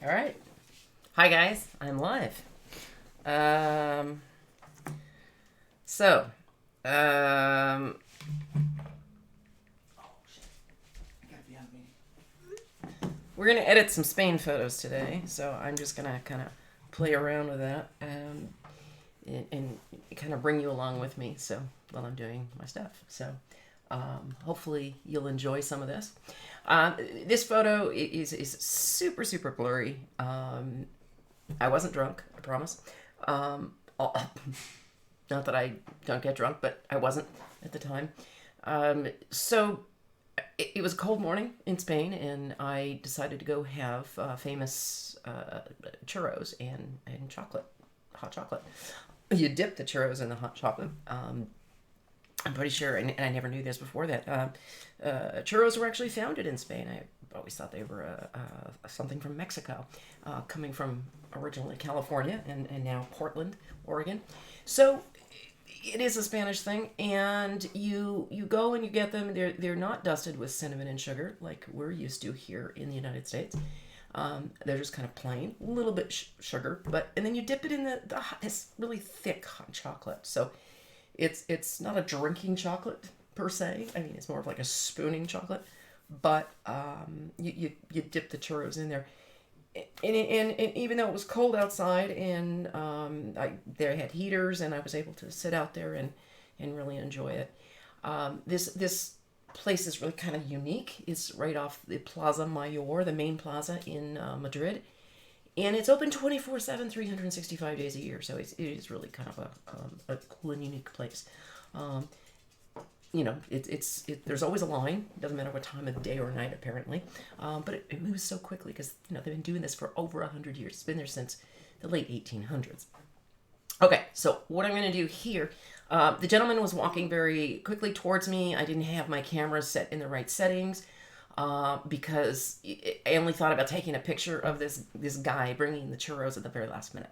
All right. Hi, guys. I'm live. Um, so, um, we're going to edit some Spain photos today. So I'm just going to kind of play around with that and kind of bring you along with me. So while I'm doing my stuff. So hopefully you'll enjoy some of this. This photo is super, super blurry. I wasn't drunk, I promise. Not that I don't get drunk, but I wasn't at the time. So it was a cold morning in Spain, and I decided to go have famous churros and chocolate, hot chocolate. You dip the churros in the hot chocolate. I'm pretty sure, and I never knew this before that churros were actually founded in Spain. I always thought they were something from Mexico, coming from originally California and now Portland, Oregon. So it is a Spanish thing, and you go and you get them. They're not dusted with cinnamon and sugar like we're used to here in the United States. They're just kind of plain, a little bit sugar, and then you dip it in this really thick hot chocolate. So it's not a drinking chocolate per se. I mean, it's more of like a spooning chocolate, but you dip the churros in there. And even though it was cold outside and they had heaters and I was able to sit out there and really enjoy it. This place is really kind of unique. It's right off the Plaza Mayor, the main plaza in Madrid. And it's open 24/7, 365 days a year. So it is really kind of a cool and unique place. There's always a line. It doesn't matter what time of day or night, apparently. But it moves so quickly because they've been doing this for over 100 years. It's been there since the late 1800s. Okay, so what I'm going to do here, the gentleman was walking very quickly towards me. I didn't have my camera set in the right settings because I only thought about taking a picture of this guy bringing the churros at the very last minute.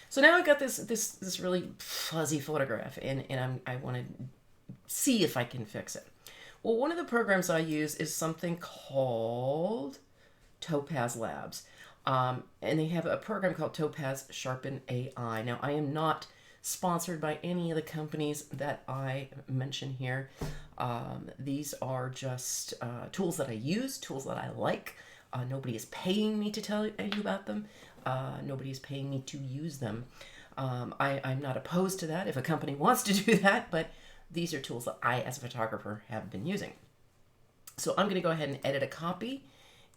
So now I've got this really fuzzy photograph, and I want to see if I can fix it. Well, one of the programs I use is something called Topaz Labs. And they have a program called Topaz Sharpen AI. Now, I am not sponsored by any of the companies that I mention here. These are just tools that I use, tools that I like. Nobody is paying me to tell you about them. Nobody is paying me to use them. I'm not opposed to that if a company wants to do that, but these are tools that I, as a photographer, have been using. So I'm going to go ahead and edit a copy,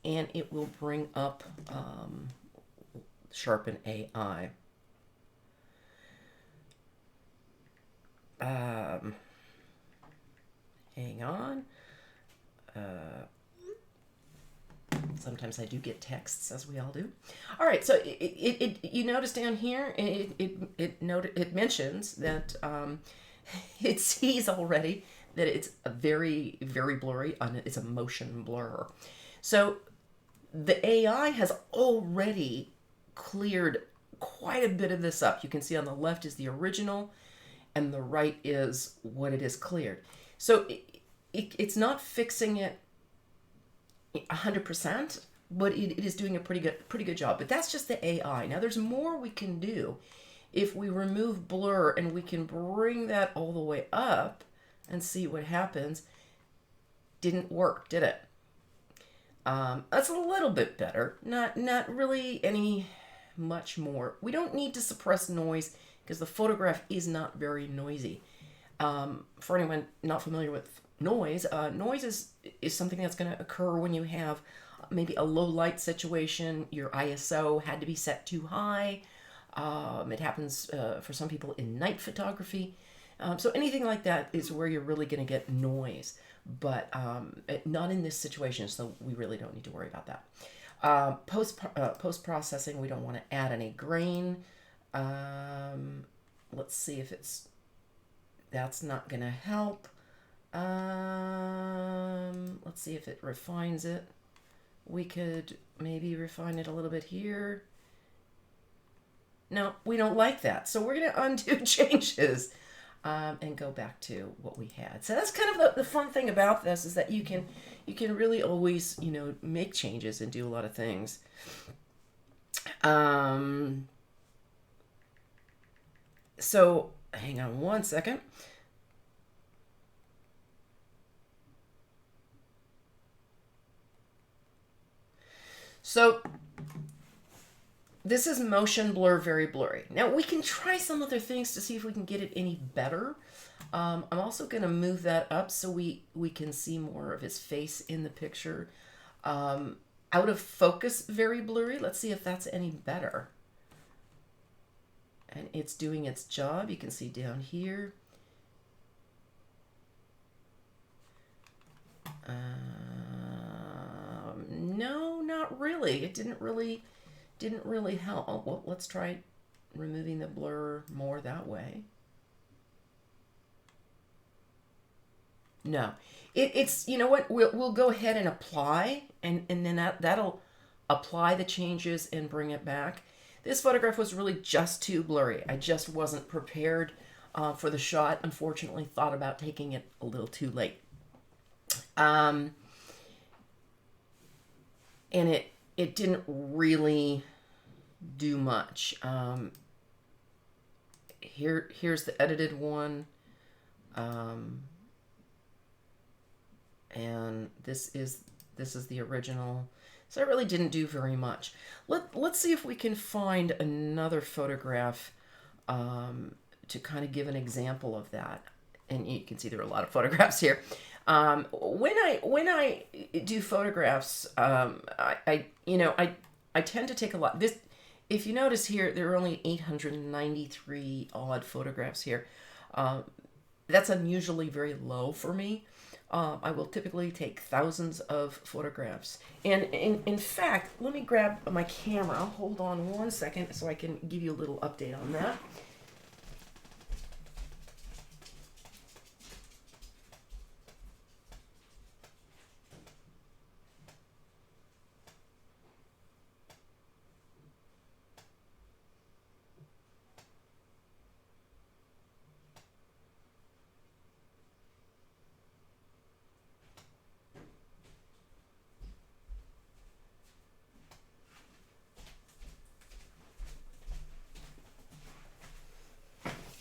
and it will bring up Sharpen AI. Hang on. Sometimes I do get texts, as we all do. All right, so you notice down here, it mentions that it sees already that it's a very, very blurry, it's a motion blur. So the AI has already cleared quite a bit of this up. You can see on the left is the original, and the right is what it is cleared. So it's not fixing it 100%, but it is doing a pretty good job. But that's just the AI. Now there's more we can do. If we remove blur and we can bring that all the way up and see what happens, didn't work, did it? That's a little bit better. Not really any much more. We don't need to suppress noise because the photograph is not very noisy. For anyone not familiar with noise, noise is something that's going to occur when you have maybe a low light situation. Your ISO had to be set too high. It happens for some people in night photography. So anything like that is where you're really going to get noise, but not in this situation, so we really don't need to worry about that. Post-processing, we don't want to add any grain. Let's see if that's not going to help. Let's see if it refines it. We could maybe refine it a little bit here. No, we don't like that. So we're going to undo changes and go back to what we had. So that's kind of the fun thing about this is that you can really always, make changes and do a lot of things. Um, so hang on one second. So this is motion blur, very blurry. Now we can try some other things to see if we can get it any better. I'm also going to move that up so we can see more of his face in the picture. Out of focus, very blurry. Let's see if that's any better. And it's doing its job. You can see down here. No, not really. It didn't really help. Oh, well, let's try removing the blur more that way. No, it's, you know what, we'll go ahead and apply, and then that'll apply the changes and bring it back. This photograph was really just too blurry. I just wasn't prepared for the shot. Unfortunately, thought about taking it a little too late. And it didn't really do much. Here's the edited one. And this is the original. So I really didn't do very much. Let's see if we can find another photograph to kind of give an example of that. And you can see there are a lot of photographs here. When I do photographs, I tend to take a lot. This, if you notice here, there are only 893 odd photographs here. That's unusually very low for me. I will typically take thousands of photographs. And in fact, let me grab my camera. Hold on one second so I can give you a little update on that.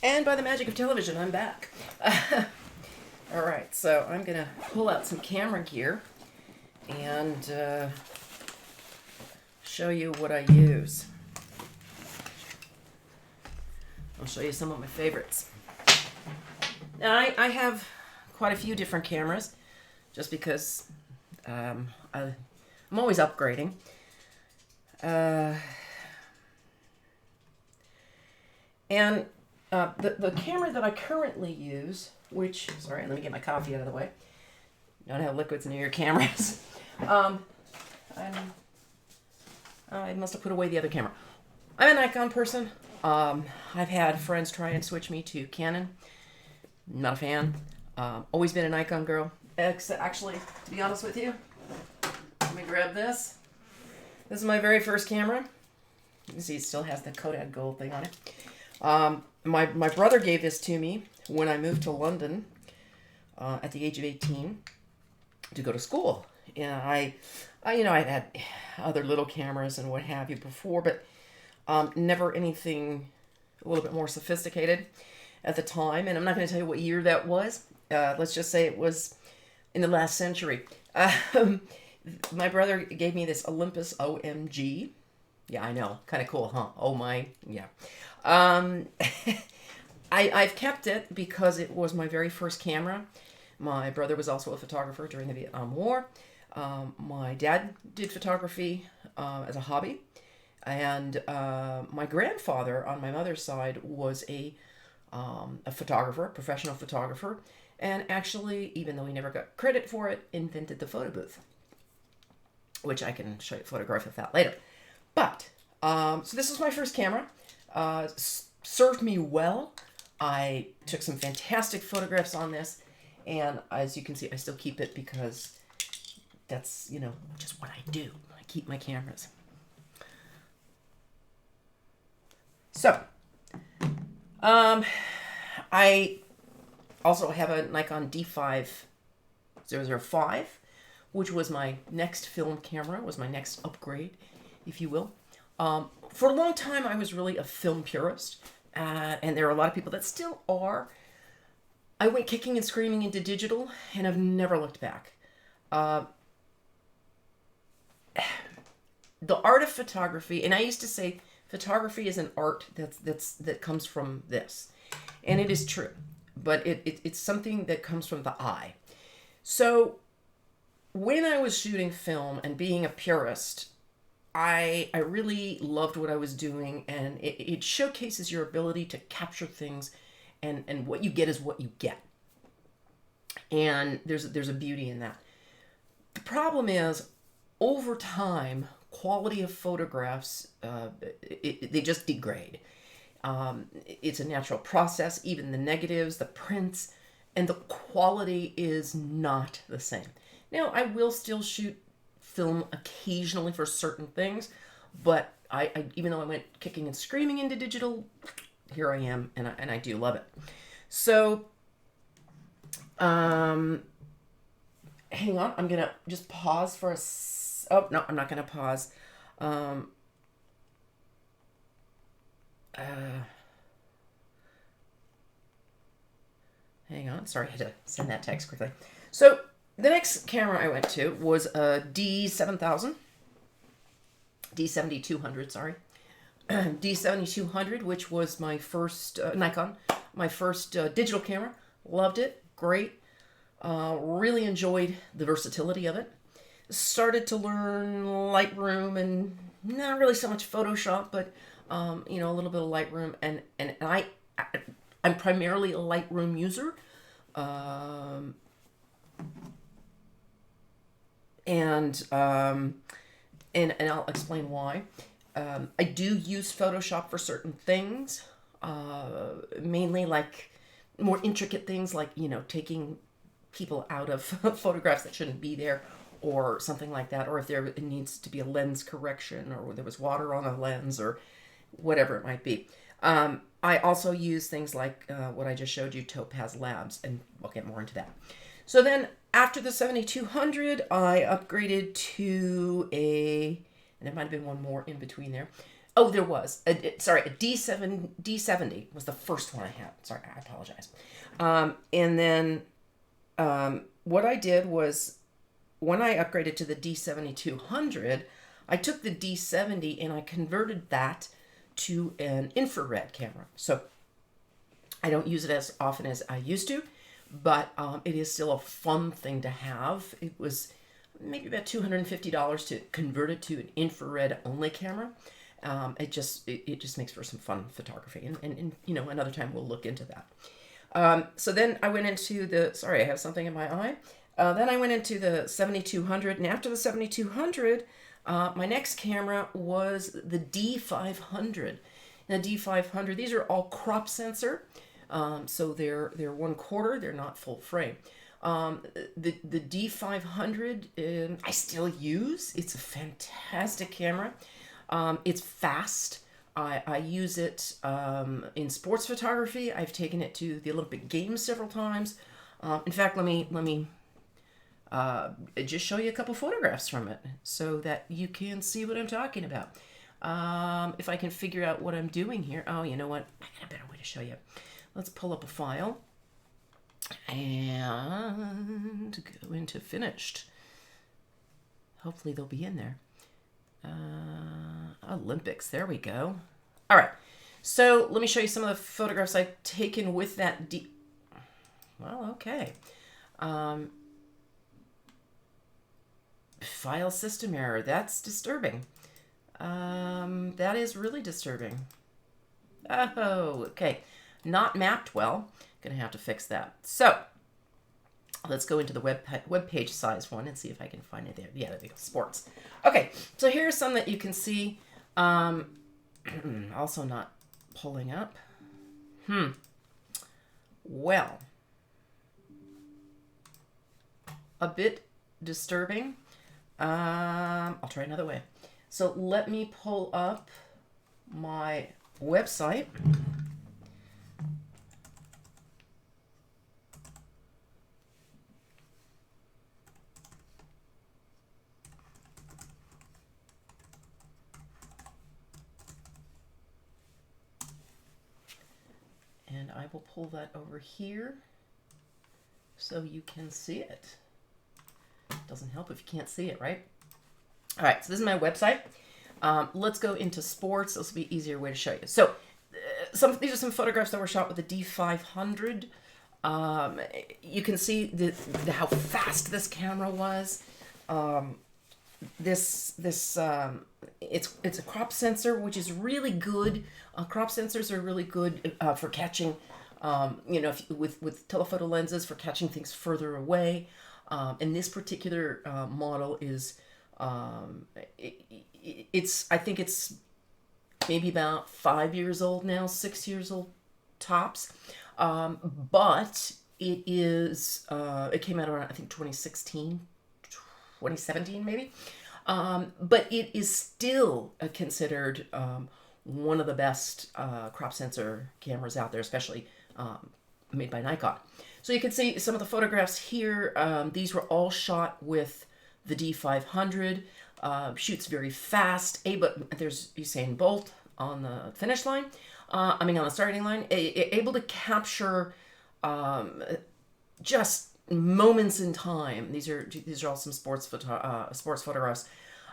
And by the magic of television, I'm back. All right, so I'm going to pull out some camera gear and show you what I use. I'll show you some of my favorites. Now, I have quite a few different cameras just because I'm always upgrading. And the camera that I currently use, which, sorry, let me get my coffee out of the way. Don't have liquids near your cameras. I must have put away the other camera. I'm a Nikon person. I've had friends try and switch me to Canon. Not a fan. Always been a Nikon girl. Actually, to be honest with you, let me grab this. This is my very first camera. You can see it still has the Kodak Gold thing on it. My brother gave this to me when I moved to London at the age of 18 to go to school. And I'd had other little cameras and what have you before, but never anything a little bit more sophisticated at the time. And I'm not going to tell you what year that was. Let's just say it was in the last century. My brother gave me this Olympus OMG. Yeah, I know. Kind of cool, huh? Oh my, yeah. I've kept it because it was my very first camera. My brother was also a photographer during the Vietnam War. My dad did photography as a hobby. And my grandfather on my mother's side was a photographer, professional photographer. And actually, even though he never got credit for it, invented the photo booth, which I can show you a photograph of that later. But, so this was my first camera. Served me well. I took some fantastic photographs on this, and as you can see, I still keep it because that's, just what I do. I keep my cameras. So, I also have a Nikon D5005, which was my next film camera, was my next upgrade, if you will. for a long time, I was really a film purist, and there are a lot of people that still are. I went kicking and screaming into digital, and I've never looked back. The art of photography, and I used to say photography is an art that comes from this, and it is true, but it's something that comes from the eye. So when I was shooting film and being a purist, I really loved what I was doing, and it showcases your ability to capture things, and what you get is what you get. And there's a beauty in that. The problem is, over time, quality of photographs, they just degrade. It's a natural process, even the negatives, the prints, and the quality is not the same. Now, I will still shoot film occasionally for certain things, but I even though I went kicking and screaming into digital, here I am, and I do love it. So, hang on, I'm gonna just pause for oh, no, I'm not gonna pause. Hang on, sorry, I had to send that text quickly. So, the next camera I went to was a D7200, sorry. D7200, which was my first Nikon, my first digital camera. Loved it, great. Really enjoyed the versatility of it. Started to learn Lightroom, and not really so much Photoshop, but you know, a little bit of Lightroom, and I'm primarily a Lightroom user. And I'll explain why. I do use Photoshop for certain things, mainly like more intricate things, like, you know, taking people out of photographs that shouldn't be there, or something like that, or if there needs to be a lens correction, or there was water on a lens, or whatever it might be. I also use things like what I just showed you, Topaz Labs, and we'll get more into that. So then, after the 7200, I upgraded to and there might have been one more in between there. Oh, there was. A D70 was the first one I had. Sorry, I apologize. And then what I did was, when I upgraded to the D7200, I took the D70 and I converted that to an infrared camera. So I don't use it as often as I used to, but it is still a fun thing to have. It was maybe about $250 to convert it to an infrared only camera. It just makes for some fun photography, and you know, another time we'll look into that. So then I went into sorry, I have something in my eye. Then I went into the 7200, and after the 7200, my next camera was the D500. Now, D500, these are all crop sensor, so they're 1/4, they're not full frame. The D500 I still use. It's a fantastic camera. It's fast. I use it in sports photography. I've taken it to the Olympic Games several times. In fact, let me just show you a couple photographs from it so that you can see what I'm talking about. If I can figure out what I'm doing here. Oh, you know what? I got a better way to show you. Let's pull up a file and go into finished. Hopefully they'll be in there. Olympics, there we go. All right, so let me show you some of the photographs I've taken with that well, okay. File system error, that's disturbing. That is really disturbing. Oh, okay. Not mapped well. Gonna have to fix that. So, let's go into the web page size one and see if I can find it there. Yeah, there we go. Sports. Okay, so here's some that you can see. Also not pulling up. Well, a bit disturbing. I'll try another way. So let me pull up my website. And I will pull that over here so you can see it. Doesn't help if you can't see it, right? All right, so this is my website. Let's go into sports. This will be an easier way to show you. So these are some photographs that were shot with the D500. You can see how fast this camera was. It's a crop sensor, which is really good. Crop sensors are really good for catching, with telephoto lenses, for catching things further away. And this particular model is, I think it's maybe about 5 years old now, 6 years old tops. But it is, it came out around, I think, 2016, 2017 maybe. But it is still considered one of the best crop sensor cameras out there, especially made by Nikon. So you can see some of the photographs here. These were all shot with the D500. Shoots very fast. But there's Usain Bolt on the finish line. On the starting line. Able to capture just moments in time. These are all some sports photographs.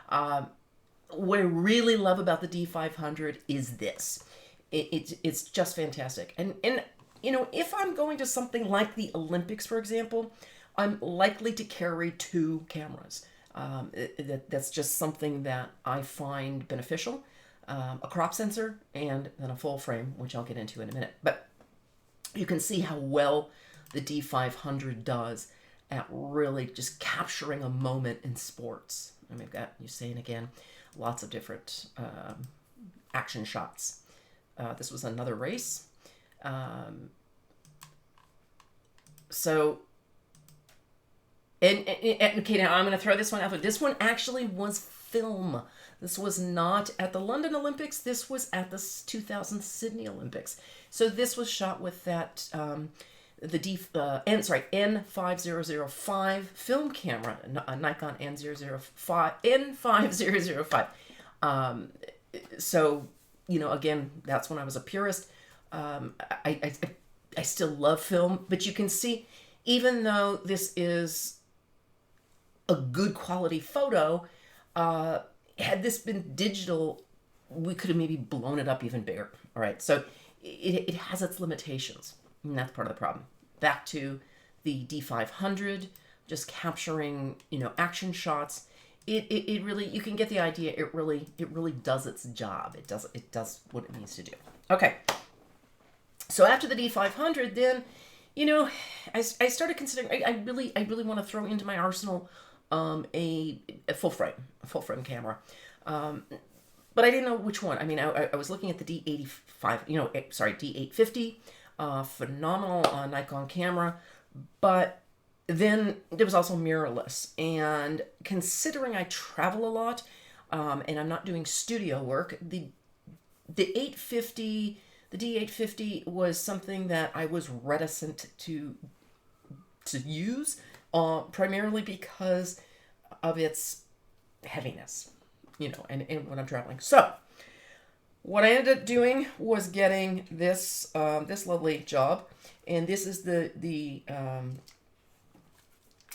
What I really love about the D500 is this. It's just fantastic. And if I'm going to something like the Olympics, for example, I'm likely to carry 2 cameras. That's just something that I find beneficial. A crop sensor and then a full frame, which I'll get into in a minute. But you can see how well the D500 does at really just capturing a moment in sports. And we've got Usain again, lots of different action shots. This was another race. Okay, now I'm going to throw this one out. This one actually was film. This was not at the London Olympics. This was at the 2000 Sydney Olympics. So this was shot with that N5005 film camera, a Nikon N5005. So again, that's when I was a purist. I still love film, but you can see, even though this is a good quality photo, had this been digital, we could have maybe blown it up even bigger. All right, so it has its limitations, and that's part of the problem. Back to the D500, just capturing action shots. It really, you can get the idea. It really does its job. It does what it needs to do. Okay. So after the D500, then I started considering. I really want to throw into my arsenal a full frame camera. But I didn't know which one. I was looking at the D850, phenomenal Nikon camera, but then there was also mirrorless. And considering I travel a lot, and I'm not doing studio work, the D850 was something that I was reticent to use, primarily because of its heaviness, and when I'm traveling. So what I ended up doing was getting this this lovely job, and this is the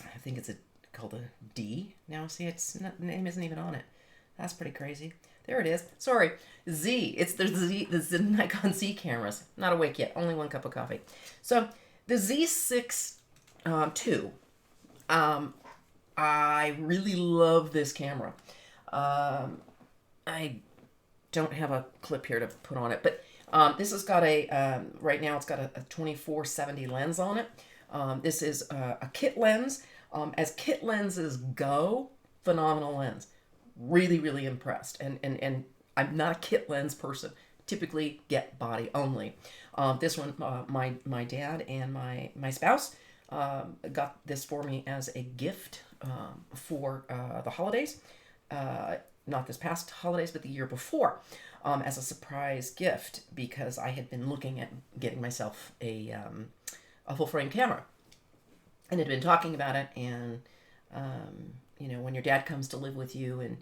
I think it's called a D now. See, the name isn't even on it. That's pretty crazy. There it is. Sorry, Z. It's the Nikon Z cameras. Not awake yet. Only 1 cup of coffee. So the Z6 II. I really love this camera. I don't have a clip here to put on it, but this has got right now it's got a 24-70 lens on it. This is a kit lens. As kit lenses go, phenomenal lens. Really, really impressed. And I'm not a kit lens person. Typically get body only. This one, my dad and my spouse got this for me as a gift for the holidays. Not this past holidays, but the year before, as a surprise gift, because I had been looking at getting myself a full frame camera, and had been talking about it. And when your dad comes to live with you, and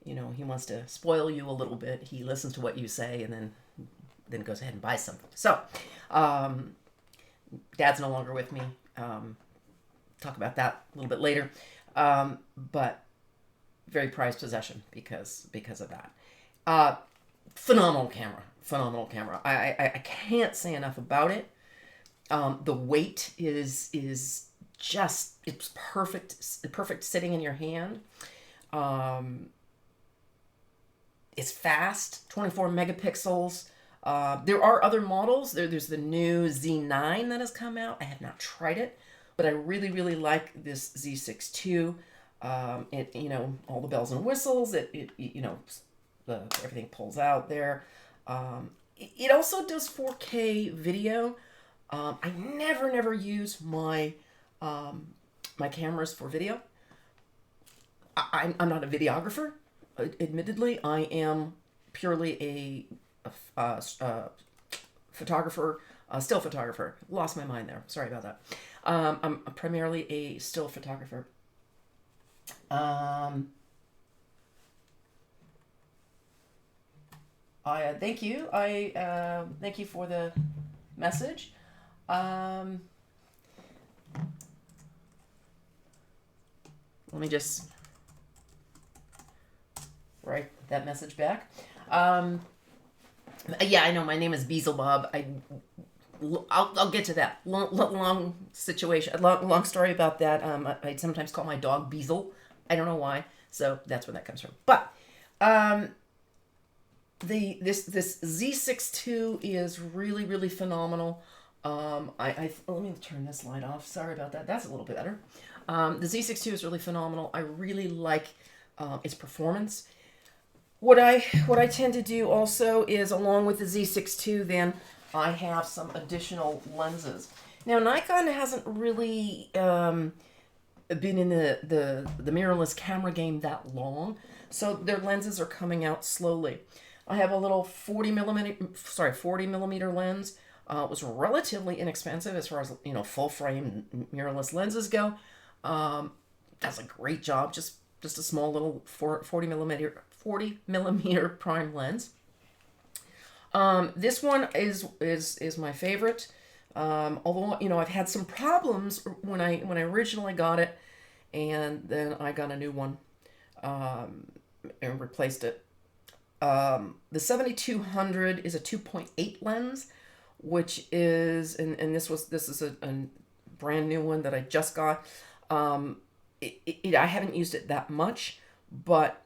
he wants to spoil you a little bit, he listens to what you say, and then then goes ahead and buys something. So, Dad's no longer with me. Talk about that a little bit later. But very prized possession because of that. Phenomenal camera. I can't say enough about it. The weight is just, it's perfect sitting in your hand. It's fast, 24 megapixels. There are other models. There's the new Z9 that has come out. I have not tried it, but I really, really like this Z6 II. It, you know, all the bells and whistles. It you know, everything pulls out there. It also does 4K video. I never use my my cameras for video. I'm not a videographer. Admittedly, I am purely a photographer, still photographer. Lost my mind there. Sorry about that. I'm primarily a still photographer. Thank you. Thank you for the message. Let me just write that message back. Yeah, I know my name is Beelzebub. I'll get to that. Long situation. Long story about that. I sometimes call my dog Beezel. I don't know why. So that's where that comes from. But this Z6 II is really phenomenal. Let me turn this light off. Sorry about that. That's a little bit better. The Z6 II is really phenomenal. I really like its performance. What I tend to do also is, along with the Z6 II, then I have some additional lenses. Now, Nikon hasn't really been in the mirrorless camera game that long, so their lenses are coming out slowly. I have a little 40 millimeter lens. It was relatively inexpensive as far as, you know, full frame mirrorless lenses go. Does a great job. Just a small little 40 millimeter prime lens. This one is my favorite. Although, you know, I've had some problems when I originally got it, and then I got a new one and replaced it. The 7200 is a 2.8 lens, which is, and this is a brand new one that I just got. I haven't used it that much, but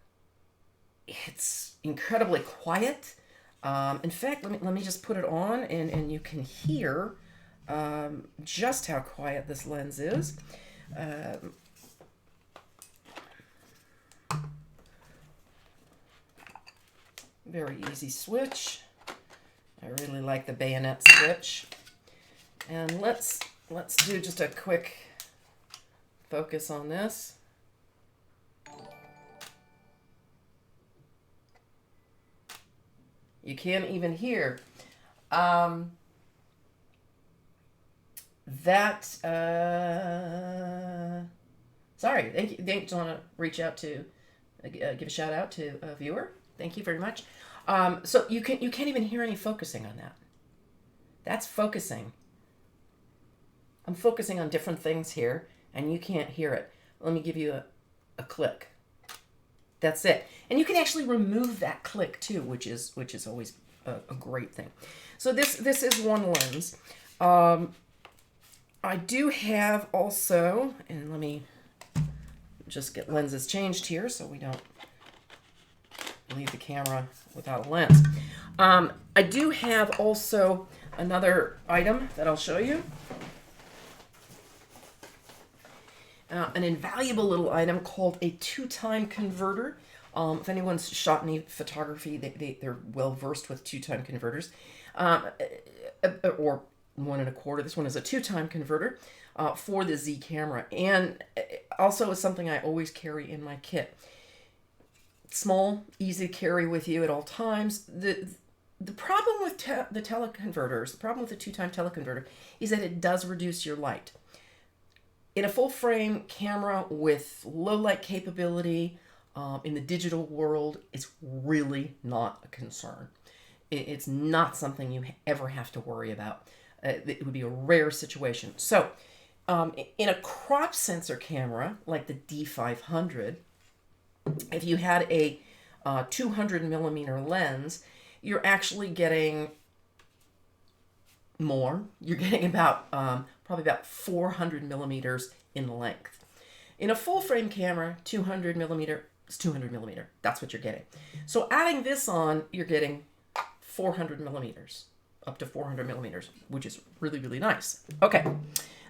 it's incredibly quiet. In fact, let me just put it on, and you can hear just how quiet this lens is. Very easy switch. I really like the bayonet switch. And let's do just a quick focus on this. You can't even hear. Sorry, thank you. Just want to reach out to, give a shout out to a viewer. Thank you very much. So you can't even hear any focusing on that. That's focusing. I'm focusing on different things here, and you can't hear it. Let me give you a click. That's it. And you can actually remove that click too, which is always a great thing. So this is one lens. I do have also, and let me just get lenses changed here so we don't leave the camera without a lens. I do have also another item that I'll show you. An invaluable little item called a two-time converter. If anyone's shot any photography, they're well versed with two-time converters, or 1 1/4. This one is a two-time converter for the Z camera, and also is something I always carry in my kit. Small, easy to carry with you at all times. The problem with the teleconverters, the problem with the two-time teleconverter, is that it does reduce your light. In a full-frame camera with low light capability, in the digital world, it's really not a concern. It's not something you ever have to worry about. It would be a rare situation. So, in a crop sensor camera like the D500, if you had a 200 millimeter lens, you're actually getting more. You're getting about probably about 400 millimeters in length. In a full frame camera, 200 millimeter is 200 millimeter. That's what you're getting. So adding this on, you're getting 400 millimeters, up to 400 millimeters, which is really, really nice. Okay,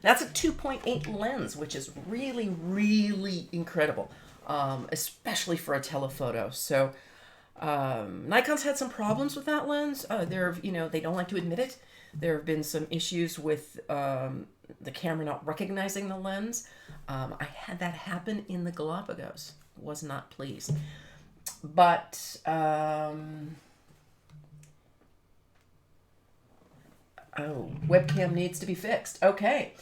that's a 2.8 lens, which is really, really incredible, especially for a telephoto. So Nikon's had some problems with that lens. They don't like to admit it. There have been some issues with the camera not recognizing the lens. I had that happen in the Galapagos. Was not pleased. But webcam needs to be fixed. Okay.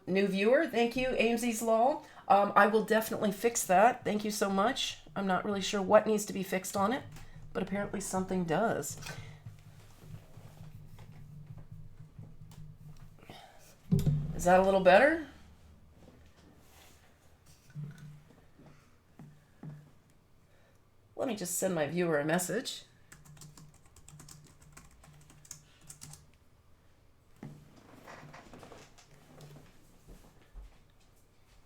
New viewer, thank you, AMZ's Law. I will definitely fix that. Thank you so much. I'm not really sure what needs to be fixed on it, but apparently something does. Is that a little better? Let me just send my viewer a message.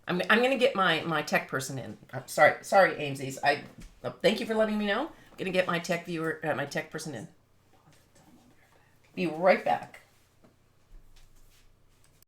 I'm going to get my tech person in. Sorry, AMZs. Thank you for letting me know. I'm going to get my tech person in. Be right back.